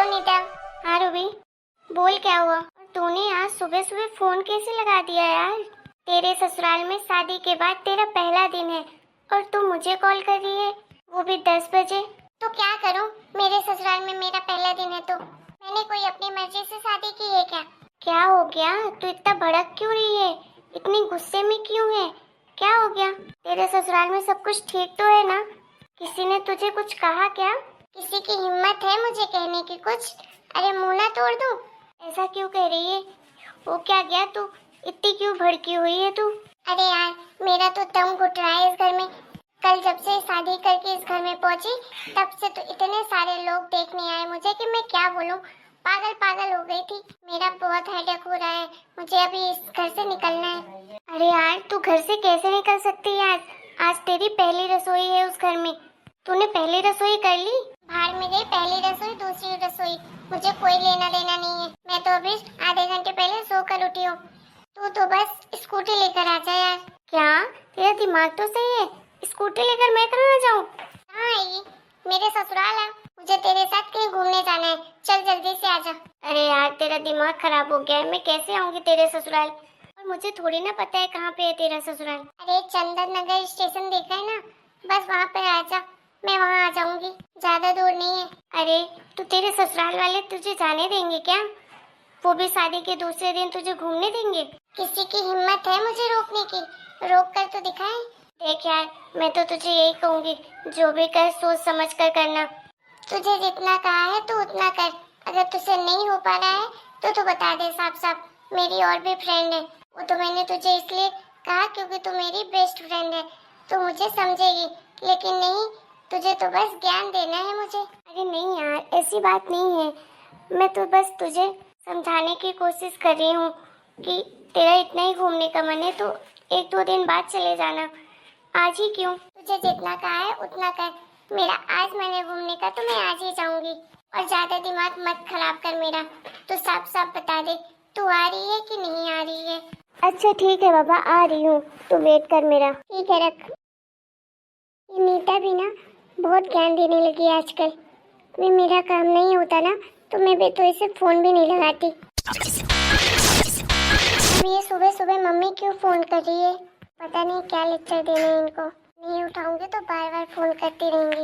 Hello Nita. हाँ Ruby, बोल क्या हुआ? और तूने आज सुबह सुबह फोन कैसे लगा दिया यार? तेरे ससुराल में शादी के बाद तेरा पहला दिन है और तू मुझे कॉल कर रही है, वो भी 10 बजे। तो क्या करूं, मेरे ससुराल में मेरा पहला दिन है तो मैंने कोई अपनी मर्जी से शादी की है क्या? क्या हो गया, तू इतना भड़क क्यों रही है? इतनी गुस्से में क्यों है? क्या हो गया? तेरे ससुराल में सब कुछ ठीक तो है ना? किसी ने तुझे कुछ कहा क्या? किसी की हिम्मत है मुझे कहने की कुछ? अरे मुंह ना तोड़ दूं। ऐसा क्यों कह रही है? वो क्या गया, तू इतनी क्यों भड़की हुई है तू? अरे यार, मेरा तो दम घुट रहा है इस घर में। कल जब से शादी करके इस घर में पहुंची तब से तो इतने सारे लोग देखने आए मुझे कि मैं क्या बोलूं। पागल पागल हो गई थी। मेरा बहुत हेडेक हो रहा है, मुझे अभी इस घर से निकलना है। अरे यार, तू घर से कैसे निकल सकती है? आज तेरी पहली रसोई है उस घर में। तूने पहली रसोई कर ली? बाहर में गई पहली रसोई दूसरी रसोई, मुझे कोई लेना देना नहीं है। मैं तो अभी आधे घंटे पहले सो कर उठी हूँ। तू तो बस स्कूटी लेकर आ जा यार। क्या तेरा दिमाग तो सही है? स्कूटी लेकर मैं कहाँ जाऊँ? कहाँ आएगी? मेरे ससुराल है, मुझे तेरे साथ कहीं घूमने जाना है। चल जल्दी से आजा। अरे यार, तेरा दिमाग खराब हो गया है। मैं कैसे आऊंगी तेरे ससुराल? और मुझे थोड़ी ना पता है कहाँ पे है तेरा ससुराल। अरे चंदन नगर स्टेशन देखा है ना, बस वहाँ पे आजा, मैं वहाँ आ जाऊंगी। ज्यादा दूर नहीं है। अरे तो तेरे ससुराल वाले तुझे जाने देंगे क्या? वो भी शादी के दूसरे दिन तुझे घूमने देंगे? किसी की हिम्मत है मुझे रोकने की? रोक कर तो दिखाए। देख यार, मैं तो तुझे यही कहूंगी, जो भी कर सोच समझ कर करना। तुझे जितना कहा है तू उतना कर। अगर तुझसे नहीं हो पा रहा है तो बता दे साफ साफ। मेरी और भी फ्रेंड है, वो तो मैंने तुझे इसलिए कहा क्योंकि तू मेरी बेस्ट फ्रेंड है, तो मुझे समझेगी। लेकिन नहीं, तुझे तो बस ज्ञान देना है मुझे। अरे नहीं यार, ऐसी बात नहीं है। मैं तो बस तुझे समझाने की कोशिश कर रही हूँ कि तेरा इतना ही घूमने का मन है तो 1-2 दिन बाद चले जाना। आज ही क्यों? तुझे जितना कहा है उतना कर। मेरा आज मन है घूमने का तो मैं आज ही जाऊंगी। और ज्यादा दिमाग मत खराब कर मेरा। तो साफ साफ बता दे, तू आ रही है कि नहीं आ रही है? अच्छा ठीक है बाबा, आ रही हूँ, तू वेट कर मेरा। ठीक है, रख। ये नीता भी ना बहुत ज्ञान देने लगी है आजकल। मैं मेरा काम नहीं होता ना तो मैं भी तो इसे फोन भी नहीं लगाती। अब ये सुबह सुबह मम्मी क्यों फोन कर रही है? पता नहीं क्या लेक्चर देना है इनको। नहीं उठाऊंगी तो बार बार फोन करती रहेंगी,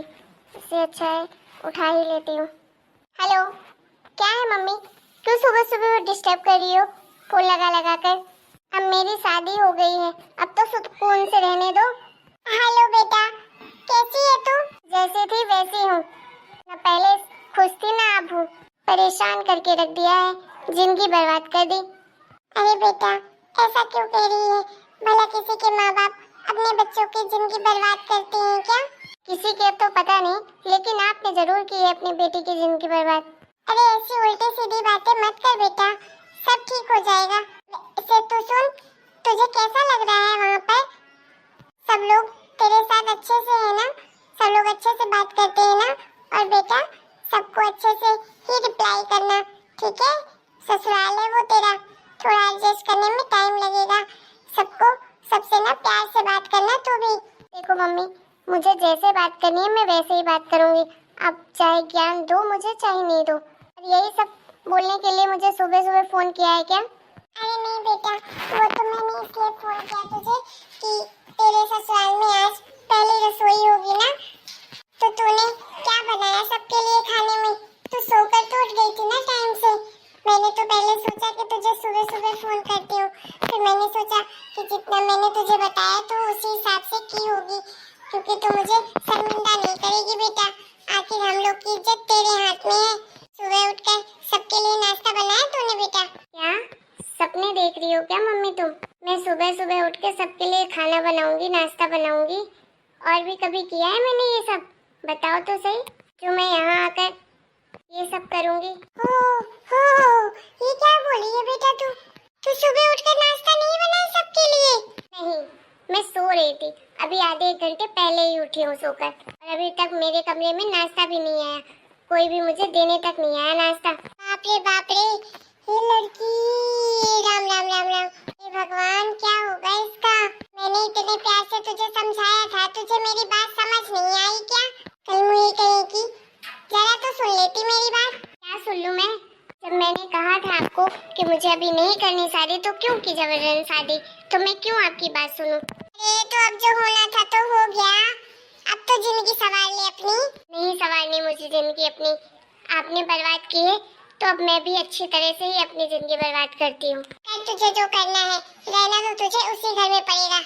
इससे अच्छा है उठा ही लेती हूँ। हेलो, क्या है मम्मी? क्यों सुबह सुबह डिस्टर्ब कर रही हो फोन लगा लगा कर? अब मेरी शादी हो गई है, अब तो सुकून से रहने दो। हेलो बेटा, कैसी है तू? जैसी थी वैसी हूँ, ना पहले खुश थी ना अब हूँ। परेशान करके रख दिया है, जिंदगी बर्बाद कर दी। अरे बेटा, ऐसा क्यों कह रही है? भला किसी के माँ बाप अपने बच्चों की जिंदगी बर्बाद करते हैं क्या? किसी के तो पता नहीं, लेकिन आपने जरूर की है अपनी बेटी की जिंदगी बर्बाद। अरे ऐसी उल्टी सीधी बातें मत कर बेटा, सब ठीक हो जाएगा। इसे तू सुन, तुझे कैसा लग रहा है वहाँ पर? सब लोग तेरे साथ अच्छे से है ना? सब लोग अच्छे से बात करते हैं ना? और बेटा, सबको अच्छे से ही रिप्लाई करना, ठीक है? ससुराल है वो तेरा, थोड़ा एडजस्ट करने में टाइम लगेगा। सबको सबसे ना प्यार से बात करना तू भी। देखो मम्मी, मुझे जैसे बात करनी है मैं वैसे ही बात करूंगी। आप चाहे ज्ञान दो मुझे, चाहे नहीं दो। और यही सब बोलने के लिए मुझे सुबह सुबह फोन किया है क्या? अरे नहीं बेटा, वो तो मैंने इसलिए फोन किया तुझे कि तेरे ससुराल में आज पहली रसोई होगी ना, तो तूने क्या बनाया सबके लिए खाने में? तू सोकर तो उठ गई थी ना टाइम से। मैंने तो पहले सोचा कि तुझे सुबह सुबह फोन करती हूँ, फिर मैंने सोचा कि जितना मैंने तुझे बताया तो उसी हिसाब से की होगी, क्योंकि तू मुझे शर्मिंदा नहीं करेगी बेटा। आखिर हम लोग की इज्जत तेरे हाथ में है। सुबह उठकर सबके लिए नाश्ता बनाया तूने बेटा? क्या सपने देख रही हो क्या मम्मी तुम? मैं सुबह सुबह उठ के सबके लिए खाना बनाऊंगी, नाश्ता बनाऊंगी। और भी कभी किया है मैंने ये सब? बताओ तो सही, जो मैं यहाँ आकर ये सब करूंगी। हो, ये क्या बोली है बेटा तू? तू सुबह उठकर नाश्ता नहीं बनाया सबके लिए? नहीं, मैं सो रही थी, अभी आधे एक घंटे पहले ही उठी हूँ सोकर, और अभी तक मेरे कमरे में नाश्ता भी नहीं आया। कोई भी मुझे देने तक नहीं आया नाश्ता। बाप रे, ये लड़की, राम राम राम राम। हे भगवान, क्या होगा इसका? मैंने इतने प्यार से तुझे समझाया था, तुझे मेरी बात समझ नहीं आई क्या? कल मुझे कहेगी, जरा तो सुन लेती मेरी बात। क्या सुन कि मुझे अभी नहीं करनी शादी, तो क्यों की जबरदस्ती शादी? तो मैं क्यों आपकी बात सुनूं? अरे तो अब जो होना था तो हो गया, अब तो जिंदगी संवार ले अपनी। नहीं संवारनी मुझे जिंदगी अपनी, आपने बर्बाद की है तो अब मैं भी अच्छी तरह से ही अपनी जिंदगी बर्बाद करती हूँ। तुझे जो करना है, रहना तो तुझे उसी घर में पड़ेगा,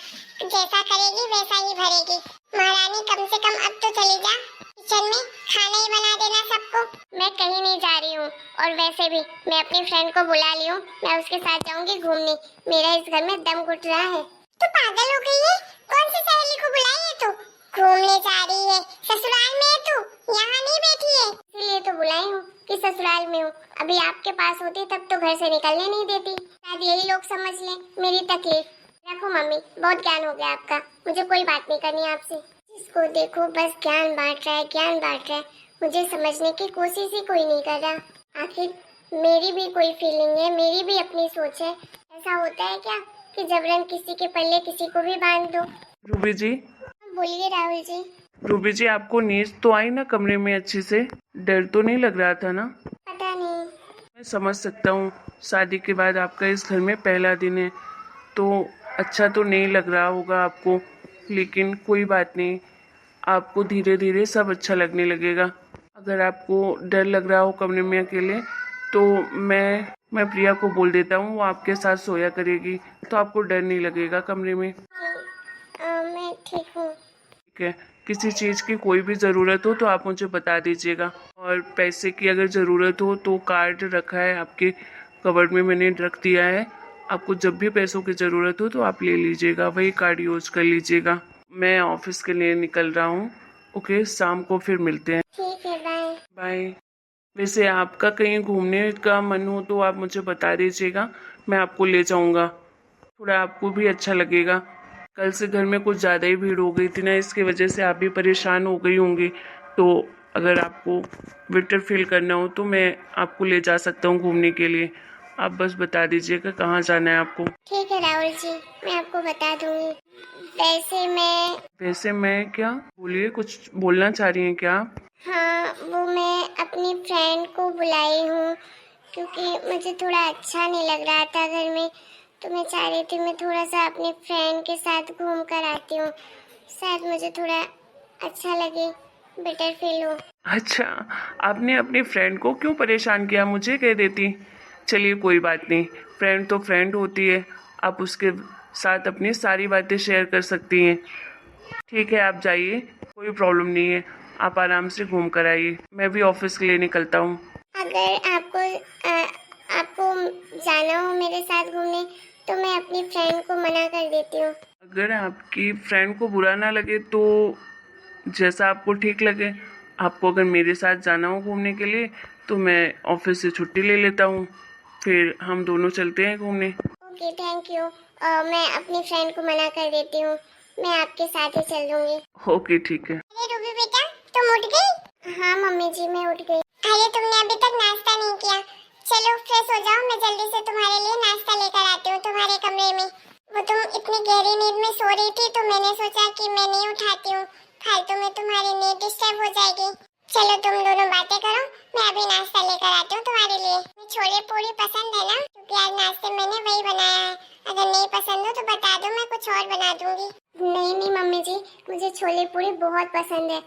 जैसा करेगी वैसा ही भरेगी। महारानी कम से कम अब तो चली जा, किचन में खाना ही बना देना सबको। मैं कहीं नहीं जा रही हूँ, और वैसे भी मैं अपनी फ्रेंड को बुला ली हूँ, मैं उसके साथ जाऊंगी घूमने। मेरा इस घर में दम घुट रहा है। तू पागल हो गई है? कौन सी सहेली को बुलाई है तू? घूमने जा रही है, ससुराल में है तू, यहाँ नहीं बैठी है। इसलिए तो बुलाई हूँ कि ससुराल में हूँ। अभी आपके पास होती तब तो घर से निकलने नहीं देती। शायद यही लोग समझ लें मेरी तकलीफ। रखो मम्मी, बहुत ज्ञान हो गया आपका, मुझे कोई बात नहीं करनी आपसे। जिसको देखो बस ज्ञान बांट रहा है, ज्ञान बांट रहा है। मुझे समझने की कोशिश ही कोई नहीं कर रहा। आखिर मेरी भी कोई फीलिंग है, मेरी भी अपनी सोच है। ऐसा होता है क्या कि जबरन किसी के पल्ले किसी को भी बांध दो? रूबी जी। बोलिए राहुल जी। रूबी जी, आपको नींद तो आई ना कमरे में अच्छे से? डर तो नहीं लग रहा था ना? पता नहीं। मैं समझ सकता हूँ, शादी के बाद आपका इस घर में पहला दिन है, तो अच्छा तो नहीं लग रहा होगा आपको, लेकिन कोई बात नहीं, आपको धीरे धीरे सब अच्छा लगने लगेगा। अगर आपको डर लग रहा हो कमरे में अकेले, तो मैं प्रिया को बोल देता हूँ, वो आपके साथ सोया करेगी, तो आपको डर नहीं लगेगा कमरे में। मैं ठीक हूँ। ठीक है, किसी चीज़ की कोई भी ज़रूरत हो तो आप मुझे बता दीजिएगा। और पैसे की अगर ज़रूरत हो तो कार्ड रखा है आपके कवर्ड में, मैंने रख दिया है। आपको जब भी पैसों की ज़रूरत हो तो आप ले लीजिएगा, वही कार्ड यूज कर लीजिएगा। मैं ऑफिस के लिए निकल रहा हूँ। ओके, शाम को फिर मिलते हैं। ठीक है, बाय। बाय। वैसे आपका कहीं घूमने का मन हो तो आप मुझे बता दीजिएगा, मैं आपको ले जाऊँगा, थोड़ा आपको भी अच्छा लगेगा। कल से घर में कुछ ज़्यादा ही भीड़ हो गई थी ना, इसकी वजह से आप भी परेशान हो गई होंगी। तो अगर आपको बेटर फील करना हो तो मैं आपको ले जा सकता हूँ घूमने के लिए। आप बस बता दीजिएगा कहाँ जाना है आपको। ठीक है राहुल जी, मैं आपको बता दूंगी। वैसे मैं क्या? बोलिए, कुछ बोलना चाह रही हैं क्या आप? हाँ, वो मैं अपनी फ्रेंड को बुलाई हूँ, क्योंकि मुझे थोड़ा अच्छा नहीं लग रहा था घर में, तो मैं चाह रही थी मैं थोड़ा सा अपनी फ्रेंड के साथ घूम कर आती हूँ, शायद मुझे थोड़ा अच्छा लगे, बेटर फील हो। अच्छा, आपने अपनी फ्रेंड को क्यों परेशान किया? मुझे कह देती। चलिए कोई बात नहीं, फ्रेंड तो फ्रेंड होती है, आप उसके साथ अपनी सारी बातें शेयर कर सकती हैं। ठीक है, आप जाइए, कोई प्रॉब्लम नहीं है, आप आराम से घूम कर आइए, मैं भी ऑफिस के लिए निकलता हूँ। अगर आपको जाना हो मेरे साथ घूमने तो मैं अपनी फ्रेंड को मना कर देती हूँ। अगर आपकी फ्रेंड को बुरा ना लगे तो जैसा आपको ठीक लगे। आपको अगर मेरे साथ जाना हो घूमने के लिए तो मैं ऑफिस से छुट्टी ले लेता हूँ, फिर हम दोनों चलते हैं घूमने। Okay, thank you. मैं अपनी फ्रेंड को मना कर देती हूँ, मैं आपके साथ ही चल दूंगी। ओके ठीक है। अरे रूबी बेटा, तुम उठ गई? हाँ मम्मी जी, मैं उठ गई। अरे तुमने अभी तक नाश्ता नहीं किया, चलो फ्रेश हो जाओ, मैं जल्दी से तुम्हारे लिए नाश्ता लेकर आती हूँ तुम्हारे कमरे में। वो तुम इतनी गहरी नींद में सो रही थी तो मैंने सोचा कि मैं नहीं उठाती हूँ, फालतू में तुम्हारी नींद डिस्टर्ब हो जाएगी। चलो तुम दोनों बातें करो, मैं अभी नाश्ता लेकर आती हूँ तुम्हारे लिए। छोले पूरी पसंद है ना? क्योंकि आज नाश्ते मैंने वही बनाया है, अगर नहीं पसंद हो तो बता दो, मैं कुछ और बना दूंगी। नहीं नहीं मम्मी जी, मुझे छोले पूरी बहुत पसंद है,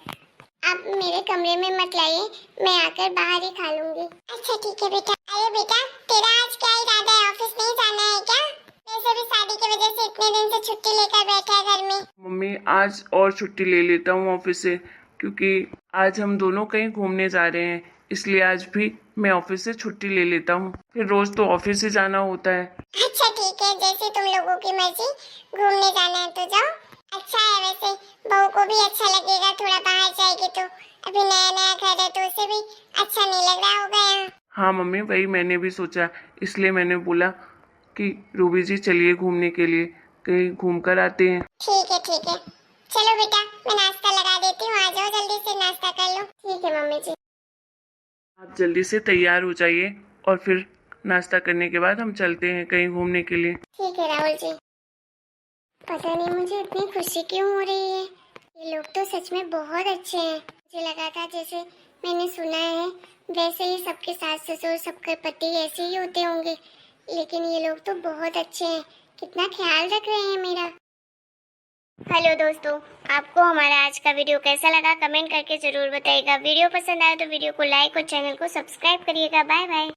आप मेरे कमरे में मत लाइए, मैं आकर बाहर ही खा लूंगी। अच्छा ठीक है बेटा। अरे बेटा, तेरा आज क्या इरादा है, ऑफिस नहीं जाना है क्या? वैसे भी शादी की वजह से इतने दिन से छुट्टी लेकर बैठा है घर में। मम्मी, आज और छुट्टी ले लेता हूँ ऑफिस से, क्योंकि आज हम दोनों कहीं घूमने जा रहे हैं, इसलिए आज भी मैं ऑफिस से छुट्टी ले लेता हूँ, फिर रोज तो ऑफिस ही जाना होता है। अच्छा ठीक है, जैसे तुम लोगों की मर्जी, घूमने जाना है तो जाओ। अच्छा है, वैसे बहू को भी अच्छा लगेगा, थोड़ा बाहर जाएगी तो। अभी नया नया घर है तो उसे भी अच्छा नहीं लग रहा होगा यहाँ। हाँ मम्मी, वही मैंने भी सोचा, इसलिए मैंने बोला कि रूबी जी चलिए घूमने के लिए, कहीं घूम कर आते हैं। ठीक है ठीक है, चलो बेटा मैं नाश्ता लगा देती हूँ, आ जाओ जल्दी से नाश्ता कर लो। ठीक है मम्मी जी। आप जल्दी से तैयार हो जाइए और फिर नाश्ता करने के बाद हम चलते हैं कहीं घूमने के लिए। ठीक है राहुल जी। पता नहीं मुझे इतनी खुशी क्यों हो रही है, ये लोग तो सच में बहुत अच्छे हैं। मुझे लगा था जैसे मैंने सुना है वैसे ही सबके सास ससुर सबके पति ऐसे ही होते होंगे, लेकिन ये लोग तो बहुत अच्छे हैं, कितना ख्याल रख रहे हैं मेरा। हेलो दोस्तों, आपको हमारा आज का वीडियो कैसा लगा कमेंट करके जरूर बताइएगा। वीडियो पसंद आए तो वीडियो को लाइक और चैनल को सब्सक्राइब करिएगा। Bye bye.